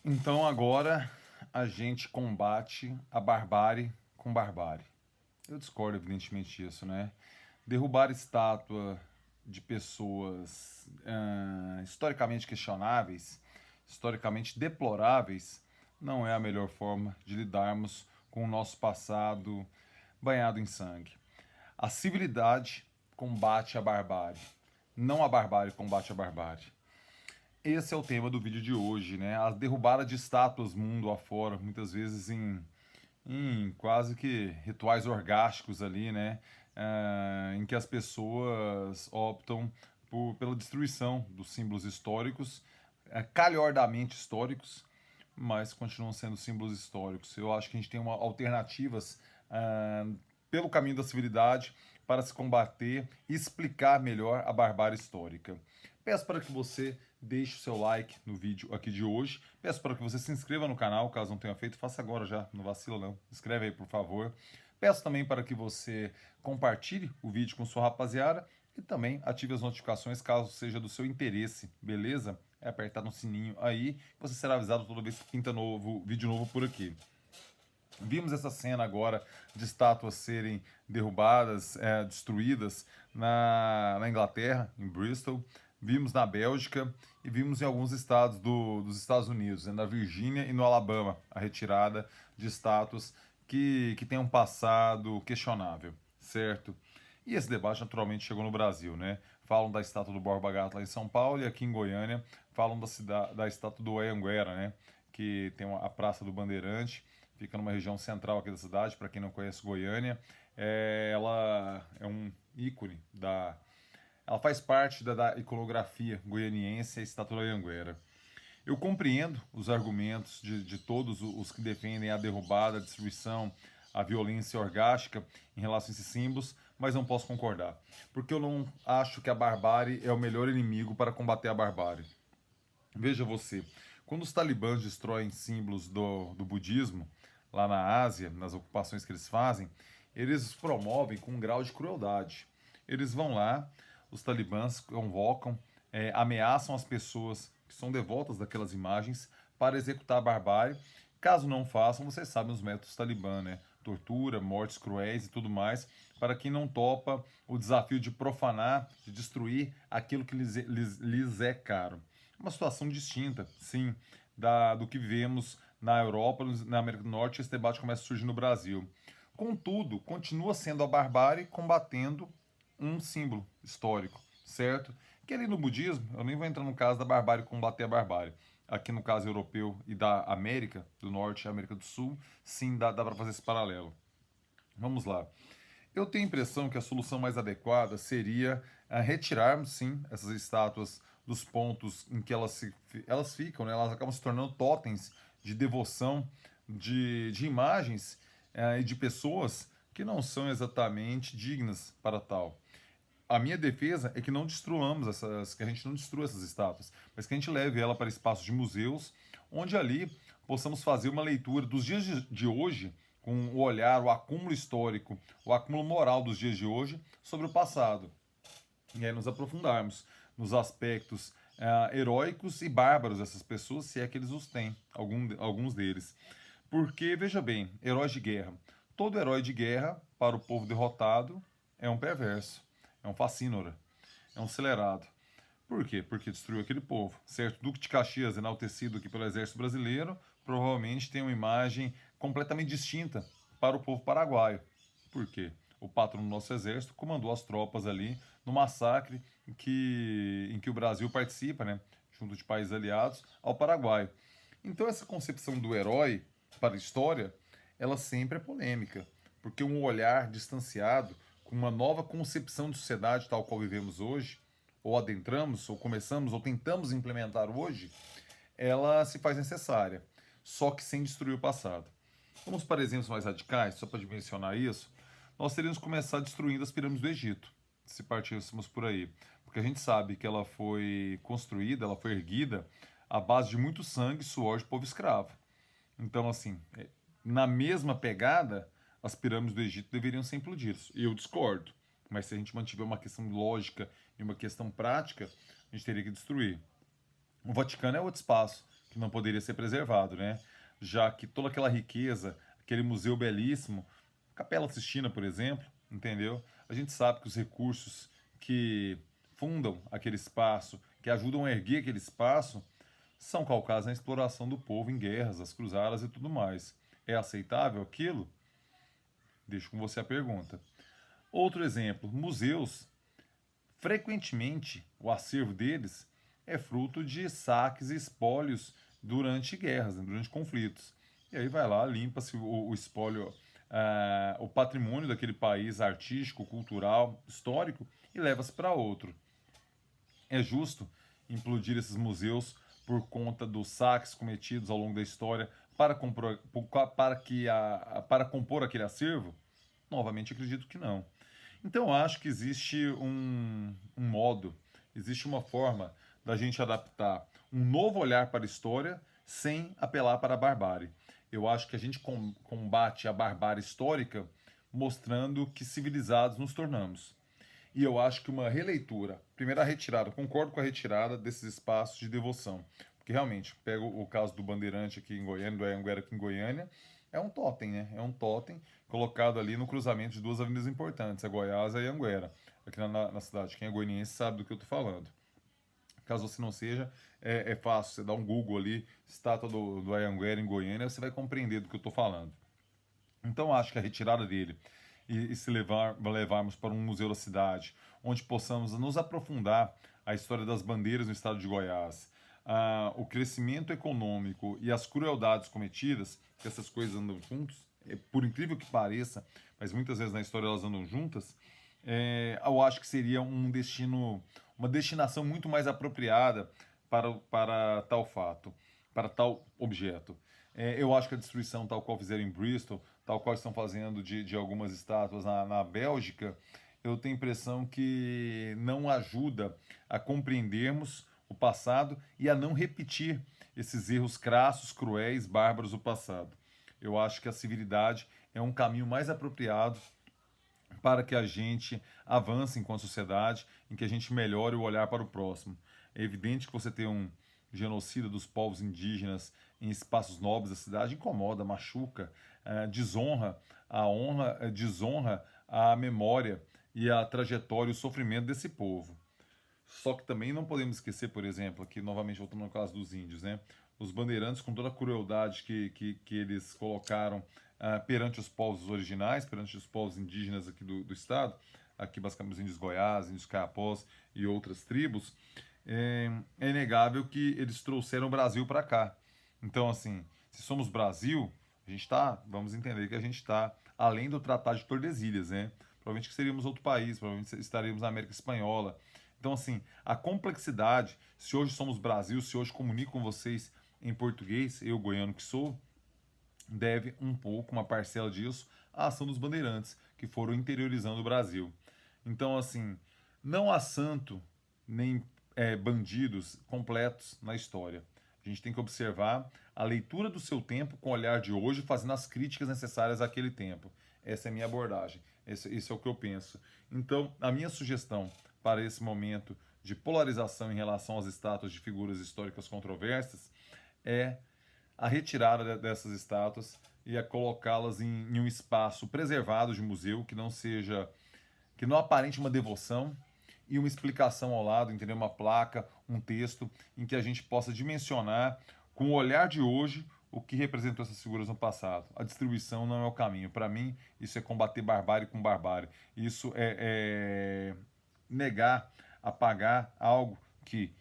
Então agora a gente combate a barbárie com barbárie. Eu discordo, evidentemente, disso, né? Derrubar estátua de pessoas historicamente questionáveis, historicamente deploráveis, não é a melhor forma de lidarmos com o nosso passado banhado em sangue. A civilidade combate a barbárie, não a barbárie combate a barbárie. Esse é o tema do vídeo de hoje, né? A derrubada de estátuas mundo afora, muitas vezes em quase que rituais orgásticos ali, né? Em que as pessoas optam pela destruição dos símbolos históricos, calhordamente históricos, mas continuam sendo símbolos históricos. Eu acho que a gente tem alternativas pelo caminho da civilidade para se combater e explicar melhor a barbárie histórica. Peço para que você deixe o seu like no vídeo aqui de hoje. Peço para que você se inscreva no canal, caso não tenha feito. Faça agora já, não vacila não. Inscreve aí, por favor. Peço também para que você compartilhe o vídeo com sua rapaziada e também ative as notificações caso seja do seu interesse, beleza? É apertar no sininho aí, você será avisado toda vez que pinta vídeo novo por aqui. Vimos essa cena agora de estátuas serem derrubadas, destruídas na Inglaterra, em Bristol. Vimos na Bélgica e vimos em alguns estados dos Estados Unidos, na Virgínia e no Alabama, a retirada de estátuas que têm um passado questionável, certo? E esse debate naturalmente chegou no Brasil, né? Falam da estátua do Borba Gato lá em São Paulo e aqui em Goiânia falam da estátua do Anhanguera, né? Que tem a Praça do Bandeirante, fica numa região central aqui da cidade, para quem não conhece Goiânia. Ela é um ícone ela faz parte da iconografia goianiense, a estátua do Anhanguera. Eu compreendo os argumentos de todos os que defendem a derrubada, a destruição, a violência orgástica em relação a esses símbolos, mas não posso concordar. Porque eu não acho que a barbárie é o melhor inimigo para combater a barbárie. Veja você, quando os talibãs destroem símbolos do budismo, lá na Ásia, nas ocupações que eles fazem, eles os promovem com um grau de crueldade. Eles vão lá, os talibãs convocam, ameaçam as pessoas que são devotas daquelas imagens para executar a barbárie. Caso não façam, vocês sabem os métodos talibã, né? Tortura, mortes cruéis e tudo mais, para quem não topa o desafio de profanar, de destruir aquilo que lhes é caro. Uma situação distinta, sim, do que vivemos na Europa, na América do Norte, esse debate começa a surgir no Brasil. Contudo, continua sendo a barbárie combatendo um símbolo histórico, certo? Que ali no budismo, eu nem vou entrar no caso da barbárie combater a barbárie. Aqui no caso europeu e da América do Norte e América do Sul, sim, dá para fazer esse paralelo. Vamos lá. Eu tenho a impressão que a solução mais adequada seria retirarmos, sim, essas estátuas dos pontos em que elas ficam, né? Elas acabam se tornando totens de devoção de imagens e de pessoas que não são exatamente dignas para tal. A minha defesa é que não destruamos que a gente não destrua essas estátuas, mas que a gente leve ela para espaços de museus, onde ali possamos fazer uma leitura dos dias de hoje, com o olhar, o acúmulo histórico, o acúmulo moral dos dias de hoje sobre o passado. E aí nos aprofundarmos nos aspectos heróicos e bárbaros dessas pessoas, se é que eles os têm, alguns deles. Porque, veja bem, heróis de guerra. Todo herói de guerra, para o povo derrotado, é um perverso, é um facínora, é um acelerado. Por quê? Porque destruiu aquele povo, certo? Duque de Caxias, enaltecido aqui pelo exército brasileiro, provavelmente tem uma imagem completamente distinta para o povo paraguaio. Por quê? O patrão do nosso exército comandou as tropas ali no massacre em que o Brasil participa, né, junto de países aliados, ao Paraguai. Então essa concepção do herói para a história, ela sempre é polêmica, porque um olhar distanciado, com uma nova concepção de sociedade tal qual vivemos hoje, ou adentramos, ou começamos, ou tentamos implementar hoje, ela se faz necessária, só que sem destruir o passado. Vamos para exemplos mais radicais, só para dimensionar isso. Nós teríamos que começar destruindo as pirâmides do Egito, se partíssemos por aí. Porque a gente sabe que ela foi construída, ela foi erguida à base de muito sangue e suor de povo escravo. Então, assim, na mesma pegada, as pirâmides do Egito deveriam ser implodidas. Eu discordo. Mas se a gente mantiver uma questão lógica e uma questão prática, a gente teria que destruir. O Vaticano é outro espaço que não poderia ser preservado, né? Já que toda aquela riqueza, aquele museu belíssimo, Capela Sistina, por exemplo, entendeu? A gente sabe que os recursos que fundam aquele espaço, que ajudam a erguer aquele espaço, são calcados na exploração do povo em guerras, as cruzadas e tudo mais. É aceitável aquilo? Deixo com você a pergunta. Outro exemplo, museus, frequentemente o acervo deles é fruto de saques e espólios durante guerras, né, durante conflitos. E aí vai lá, limpa-se o espólio, o patrimônio daquele país artístico, cultural, histórico e leva-se para outro. É justo implodir esses museus por conta dos saques cometidos ao longo da história para compor aquele acervo? Novamente, acredito que não. Então, eu acho que existe um modo, existe uma forma da gente adaptar um novo olhar para a história sem apelar para a barbárie. Eu acho que a gente combate a barbárie histórica mostrando que civilizados nos tornamos. E eu acho que uma releitura, primeiro a retirada, concordo com a retirada desses espaços de devoção. Porque realmente, pego o caso do Bandeirante aqui em Goiânia, do Anhanguera aqui em Goiânia, é um totem, né? É um totem colocado ali no cruzamento de duas avenidas importantes, a Goiás e a Anhanguera, aqui na cidade. Quem é goianiense sabe do que eu estou falando. Caso você não seja, é fácil, você dá um Google ali, estátua do Anhanguera em Goiânia, você vai compreender do que eu estou falando. Então acho que a retirada dele e se levarmos para um museu da cidade, onde possamos nos aprofundar a história das bandeiras no estado de Goiás, o crescimento econômico e as crueldades cometidas, que essas coisas andam juntos, por incrível que pareça, mas muitas vezes na história elas andam juntas, eu acho que seria um destino, uma destinação muito mais apropriada para tal fato, para tal objeto. Eu acho que a destruição, tal qual fizeram em Bristol, tal qual estão fazendo de algumas estátuas na Bélgica, eu tenho a impressão que não ajuda a compreendermos o passado e a não repetir esses erros crassos, cruéis, bárbaros do passado. Eu acho que a civilidade é um caminho mais apropriado para que a gente avance enquanto sociedade, em que a gente melhore o olhar para o próximo. É evidente que você ter um genocida dos povos indígenas em espaços nobres da cidade incomoda, machuca, desonra a honra, desonra a memória e a trajetória e o sofrimento desse povo. Só que também não podemos esquecer, por exemplo, aqui novamente voltando no caso dos índios, né? Os bandeirantes, com toda a crueldade que eles colocaram perante os povos originais, perante os povos indígenas aqui do estado, aqui basicamente os índios Goiás, índios Caiapós e outras tribos, é inegável que eles trouxeram o Brasil para cá. Então, assim, se somos Brasil, a gente está, vamos entender que a gente está além do Tratado de Tordesilhas, né? Provavelmente que seríamos outro país, provavelmente estaríamos na América Espanhola. Então, assim, a complexidade, se hoje somos Brasil, se hoje comunico com vocês em português, eu, goiano que sou, deve um pouco, uma parcela disso, à ação dos bandeirantes, que foram interiorizando o Brasil. Então, assim, não há santo nem bandidos completos na história. A gente tem que observar a leitura do seu tempo com o olhar de hoje, fazendo as críticas necessárias àquele tempo. Essa é a minha abordagem. Esse é o que eu penso. Então, a minha sugestão para esse momento de polarização em relação às estátuas de figuras históricas controversas é a retirada dessas estátuas e a colocá-las em um espaço preservado de museu que não seja, que não aparente uma devoção e uma explicação ao lado, entendeu? Uma placa, um texto em que a gente possa dimensionar com o olhar de hoje o que representou essas figuras no passado. A distribuição não é o caminho. Para mim, isso é combater barbárie com barbárie. Isso é negar, apagar algo que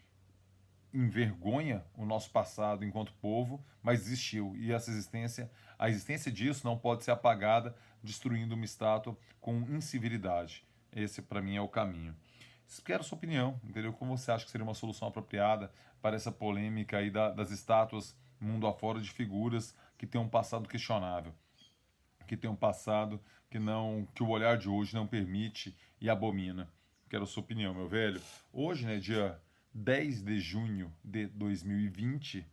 envergonha o nosso passado enquanto povo, mas existiu. E a existência disso não pode ser apagada destruindo uma estátua com incivilidade. Esse, para mim, é o caminho. Quero sua opinião, entendeu? Como você acha que seria uma solução apropriada para essa polêmica aí das estátuas mundo afora de figuras que têm um passado questionável, que têm um passado que o olhar de hoje não permite e abomina. Quero sua opinião, meu velho. Hoje, né, dia 10 de junho de 2020,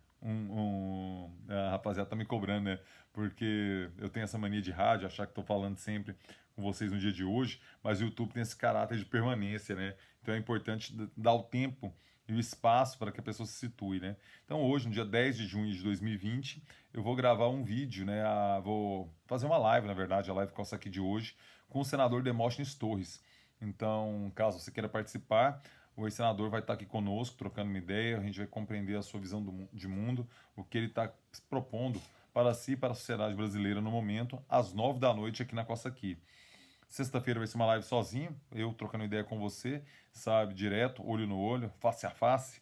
a rapaziada tá me cobrando, né? Porque eu tenho essa mania de rádio, achar que estou falando sempre com vocês no dia de hoje, mas o YouTube tem esse caráter de permanência, né? Então é importante dar o tempo e o espaço para que a pessoa se situe, né? Então hoje, no dia 10 de junho de 2020, eu vou gravar um vídeo, né? Vou fazer uma live, na verdade, a live com essa aqui de hoje, com o senador Demóstenes Torres. Então, caso você queira participar, o ex-senador vai estar aqui conosco, trocando uma ideia, a gente vai compreender a sua visão de mundo, o que ele está propondo para si e para a sociedade brasileira no momento, às 9 da noite aqui na Costa Aqui. Sexta-feira vai ser uma live sozinho, eu trocando ideia com você, sabe, direto, olho no olho, face a face,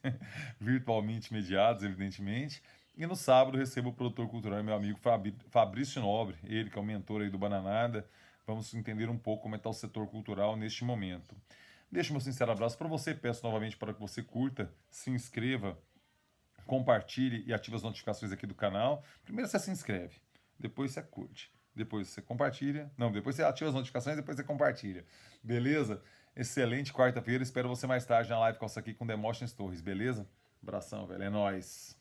virtualmente mediados, evidentemente. E no sábado recebo o produtor cultural e meu amigo Fabrício Nobre, ele que é o mentor aí do Bananada. Vamos entender um pouco como está o setor cultural neste momento. Deixo meu sincero abraço para você, peço novamente para que você curta, se inscreva, compartilhe e ative as notificações aqui do canal. Primeiro você se inscreve, depois você curte, depois você compartilha. Não, depois você ativa as notificações, depois você compartilha. Beleza? Excelente quarta-feira. Espero você mais tarde na live com essa aqui com Demóstenes Torres, beleza? Abração, velho. É nóis.